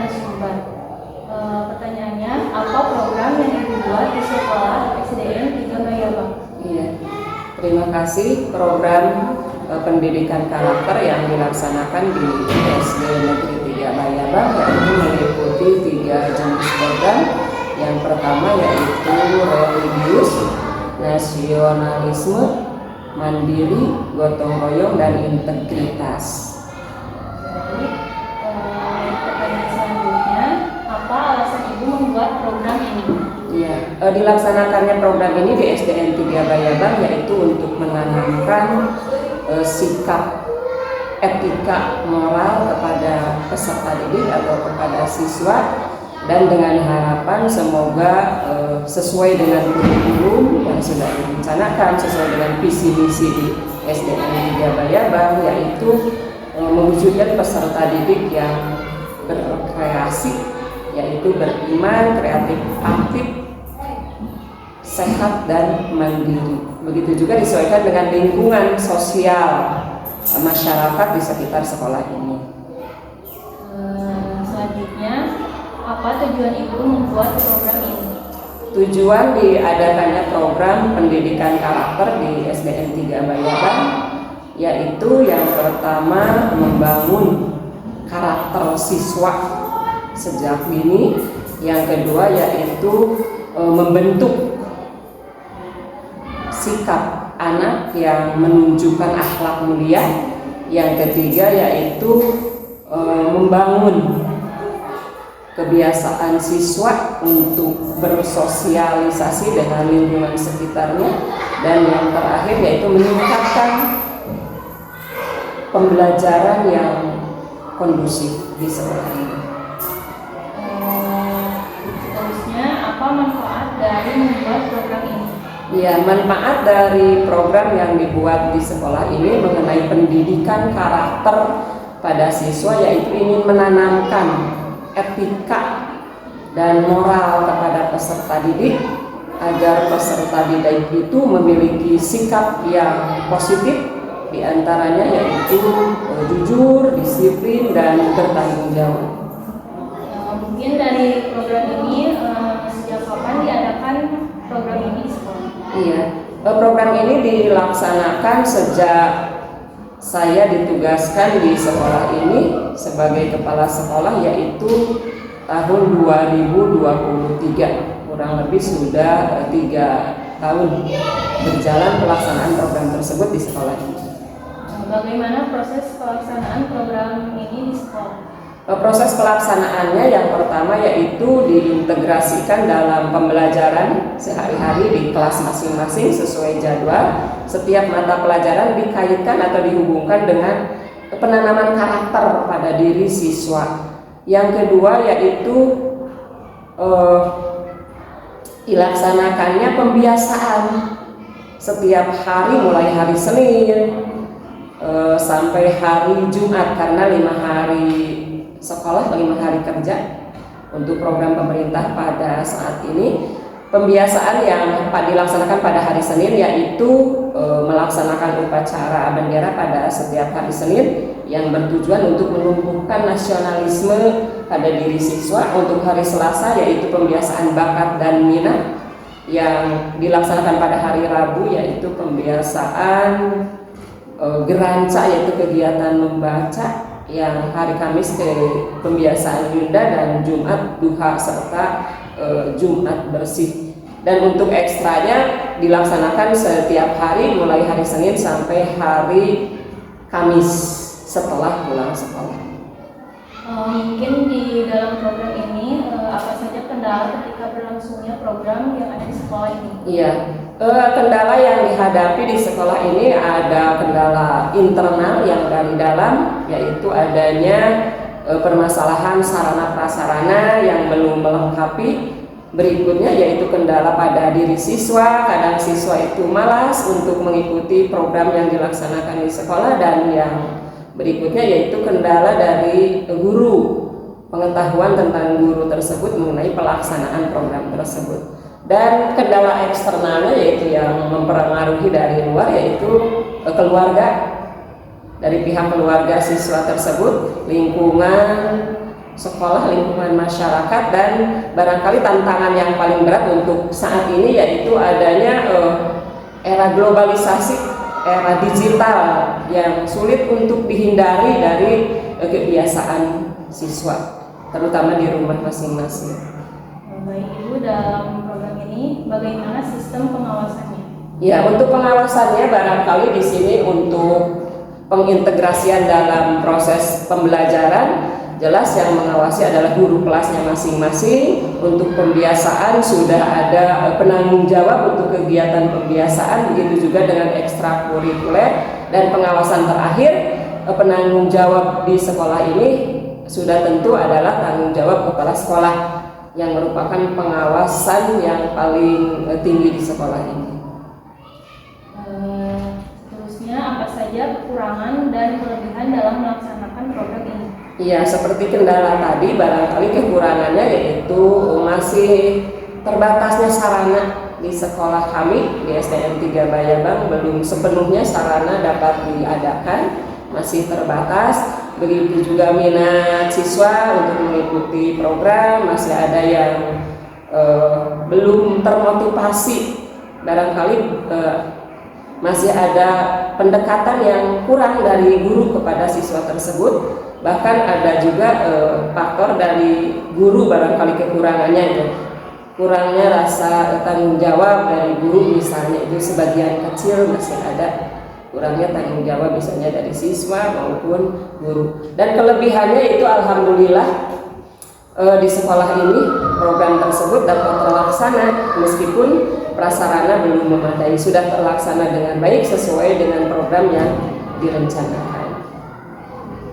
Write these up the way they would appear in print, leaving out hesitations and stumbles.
narasumber. Pertanyaannya, apa program yang dibuat di sekolah SDN 3 Bayabang? Iya, terima kasih. Program pendidikan karakter yang dilaksanakan di SD Negeri 3 Bayabang yaitu meliputi 3 jenis program. Yang pertama yaitu religius, nasionalisme, mandiri, gotong royong, dan integritas. Pertanyaan selanjutnya, apa alasan Ibu membuat program ini? Ya, dilaksanakannya program ini di SDN 3 Bayabang yaitu untuk menanamkan sikap etika moral kepada peserta didik atau kepada siswa, dan dengan harapan semoga sesuai dengan kurikulum yang sudah direncanakan, sesuai dengan visi misi di SDN 3 Bayabang, yaitu mewujudkan peserta didik yang berkreasi, yaitu beriman, kreatif, aktif, sehat, dan mandiri. Begitu juga disesuaikan dengan lingkungan sosial masyarakat di sekitar sekolah ini. Selanjutnya, apa tujuan Ibu membuat program ini? Tujuan diadakannya program pendidikan karakter di SDN 3 Bayabang yaitu yang pertama membangun karakter siswa sejak dini, yang kedua yaitu membentuk sikap anak yang menunjukkan akhlak mulia, yang ketiga yaitu membangun kebiasaan siswa untuk bersosialisasi dengan lingkungan sekitarnya, dan yang terakhir yaitu meningkatkan pembelajaran yang kondusif di sekolah ini. Terusnya, apa manfaat dari membuat program ini? Ya, manfaat dari program yang dibuat di sekolah ini mengenai pendidikan karakter pada siswa yaitu ingin menanamkan etika dan moral kepada peserta didik agar peserta didik itu memiliki sikap yang positif, diantaranya yaitu jujur, disiplin, dan bertanggung jawab. Mungkin dari program ini sejak kapan diadakan program ini di sekolah? Iya, program ini dilaksanakan sejak saya ditugaskan di sekolah ini sebagai kepala sekolah, yaitu tahun 2023. Kurang lebih sudah 3 tahun berjalan pelaksanaan program tersebut di sekolah ini. Bagaimana proses pelaksanaan program ini di sekolah? Proses pelaksanaannya yang pertama yaitu diintegrasikan dalam pembelajaran sehari-hari di kelas masing-masing sesuai jadwal. Setiap mata pelajaran dikaitkan atau dihubungkan dengan penanaman karakter pada diri siswa. Yang kedua yaitu dilaksanakannya pembiasaan setiap hari mulai hari Senin sampai hari Jumat, karena 5 hari sekolah, 5 hari kerja untuk program pemerintah pada saat ini. Pembiasaan yang dilaksanakan pada hari Senin yaitu melaksanakan upacara bendera pada setiap hari Senin yang bertujuan untuk menumbuhkan nasionalisme pada diri siswa. Untuk hari Selasa yaitu pembiasaan bakat dan minat, yang dilaksanakan pada hari Rabu yaitu pembiasaan geranca, yaitu kegiatan membaca, yang hari Kamis pembiasaan Yunda, dan Jumat duha serta Jumat bersih. Dan untuk ekstranya dilaksanakan setiap hari mulai hari Senin sampai hari Kamis setelah pulang sekolah. Mungkin di dalam program ini apa saja kendala ketika berlangsungnya program yang ada di sekolah ini? Iya, kendala yang dihadapi di sekolah ini ada kendala internal yang dari dalam, yaitu adanya permasalahan sarana prasarana yang belum melengkapi. Berikutnya yaitu kendala pada diri siswa, kadang siswa itu malas untuk mengikuti program yang dilaksanakan di sekolah, dan yang berikutnya yaitu kendala dari guru, pengetahuan tentang guru tersebut mengenai pelaksanaan program tersebut. Dan kendala eksternalnya yaitu yang mempengaruhi dari luar, yaitu keluarga, dari pihak keluarga siswa tersebut, lingkungan, sekolah lingkungan masyarakat, dan barangkali tantangan yang paling berat untuk saat ini yaitu adanya era globalisasi, era digital yang sulit untuk dihindari dari kebiasaan siswa, terutama di rumah masing-masing. Baik Ibu, dalam program ini bagaimana sistem pengawasannya? Ya, untuk pengawasannya barangkali di sini untuk pengintegrasian dalam proses pembelajaran, jelas yang mengawasi adalah guru kelasnya masing-masing. Untuk pembiasaan sudah ada penanggung jawab untuk kegiatan pembiasaan, begitu juga dengan ekstrakurikuler, dan pengawasan terakhir penanggung jawab di sekolah ini sudah tentu adalah tanggung jawab kepala sekolah yang merupakan pengawasan yang paling tinggi di sekolah ini. Seterusnya, apa saja kekurangan dan kelebihan dalam melaksanakan program ini? Iya, seperti kendala tadi, barangkali kekurangannya yaitu masih terbatasnya sarana di sekolah kami di SDN 3 Bayabang, belum sepenuhnya sarana dapat diadakan, masih terbatas. Begitu juga minat siswa untuk mengikuti program, masih ada yang belum termotivasi, barangkali masih ada pendekatan yang kurang dari guru kepada siswa tersebut. Bahkan ada juga faktor dari guru, barangkali kekurangannya itu kurangnya rasa tanggung jawab dari guru, misalnya itu sebagian kecil masih ada kurangnya tanggung jawab misalnya dari siswa maupun guru. Dan kelebihannya itu alhamdulillah di sekolah ini program tersebut dapat terlaksana meskipun prasarana belum memadai, sudah terlaksana dengan baik sesuai dengan program yang direncanakan.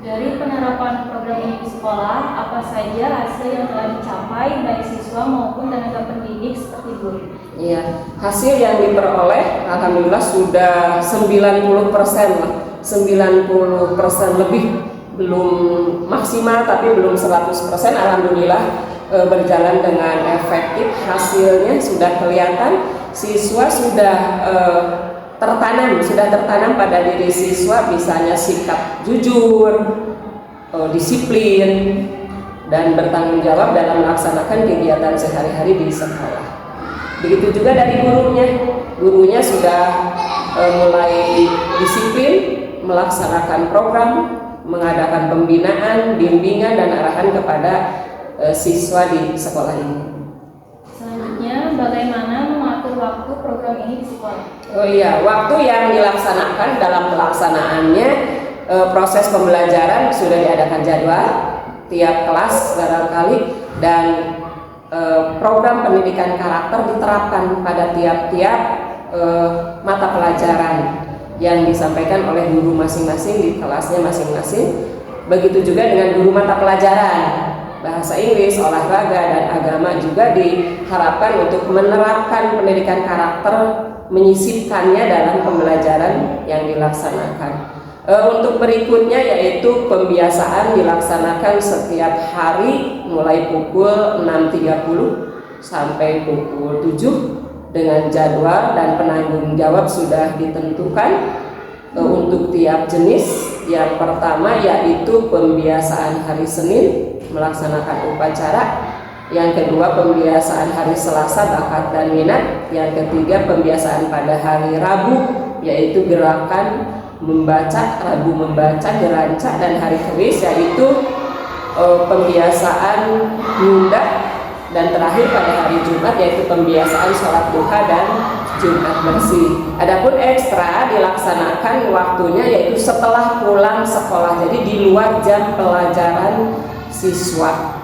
Dari penerapan program ini di sekolah, apa saja hasil yang telah dicapai baik siswa maupun tenaga pendidik seperti guru? Iya, hasil yang diperoleh alhamdulillah sudah 90% lah, 90% lebih, belum maksimal tapi belum 100%. Alhamdulillah berjalan dengan efektif, hasilnya sudah kelihatan, siswa sudah tertanam pada diri siswa, misalnya sikap jujur, disiplin, dan bertanggung jawab dalam melaksanakan kegiatan sehari-hari di sekolah. Begitu juga dari gurunya sudah mulai disiplin melaksanakan program, mengadakan pembinaan, bimbingan, dan arahan kepada siswa di sekolah ini. Selanjutnya, bagaimana mengatur waktu program ini di sekolah? Oh iya, waktu yang dilaksanakan dalam pelaksanaannya, proses pembelajaran sudah diadakan jadwal tiap kelas barangkali, dan program pendidikan karakter diterapkan pada tiap-tiap mata pelajaran yang disampaikan oleh guru masing-masing di kelasnya masing-masing. Begitu juga dengan guru mata pelajaran bahasa Inggris, olahraga, dan agama juga diharapkan untuk menerapkan pendidikan karakter, menyisipkannya dalam pembelajaran yang dilaksanakan. Untuk berikutnya yaitu pembiasaan dilaksanakan setiap hari mulai pukul 6.30 sampai pukul 7 dengan jadwal dan penanggung jawab sudah ditentukan untuk tiap jenis. Yang pertama yaitu pembiasaan hari Senin melaksanakan upacara, yang kedua pembiasaan hari Selasa bakat dan minat, yang ketiga pembiasaan pada hari Rabu yaitu gerakan membaca, Rabu membaca, geranca, dan hari Kamis yaitu pembiasaan nyunda, dan terakhir pada hari Jumat yaitu pembiasaan sholat duha dan Jumat bersih. Adapun ekstra dilaksanakan waktunya yaitu setelah pulang sekolah, jadi di luar jam pelajaran siswa,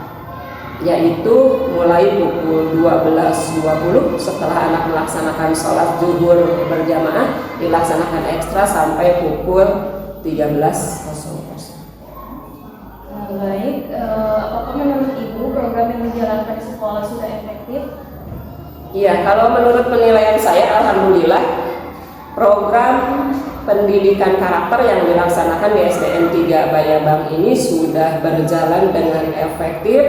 yaitu mulai pukul 12.20 setelah anak melaksanakan sholat zuhur berjamaah dilaksanakan ekstra sampai pukul 13.00. Baik, apakah menurut Ibu program yang dijalankan di sekolah sudah efektif? Iya, kalau menurut penilaian saya alhamdulillah program pendidikan karakter yang dilaksanakan di SDN 3 Bayabang ini sudah berjalan dengan efektif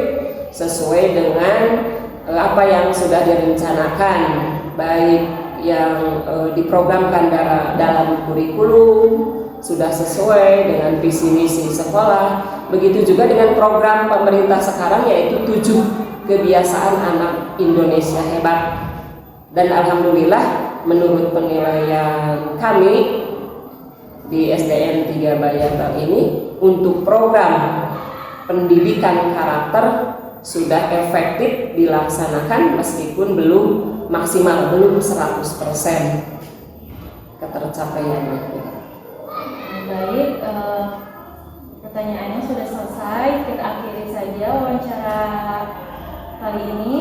sesuai dengan apa yang sudah direncanakan, baik yang diprogramkan dalam kurikulum sudah sesuai dengan visi misi sekolah. Begitu juga dengan program pemerintah sekarang, yaitu 7 kebiasaan anak Indonesia hebat. Dan alhamdulillah menurut penilaian kami di SDN 3 Bayatal ini, untuk program pendidikan karakter sudah efektif dilaksanakan meskipun belum maksimal, belum 100% ketercapaiannya. Baik, pertanyaannya sudah selesai. Kita akhiri saja wawancara kali ini.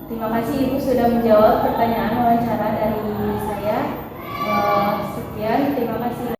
Terima kasih Ibu sudah menjawab pertanyaan wawancara dari saya. Sekian, terima kasih.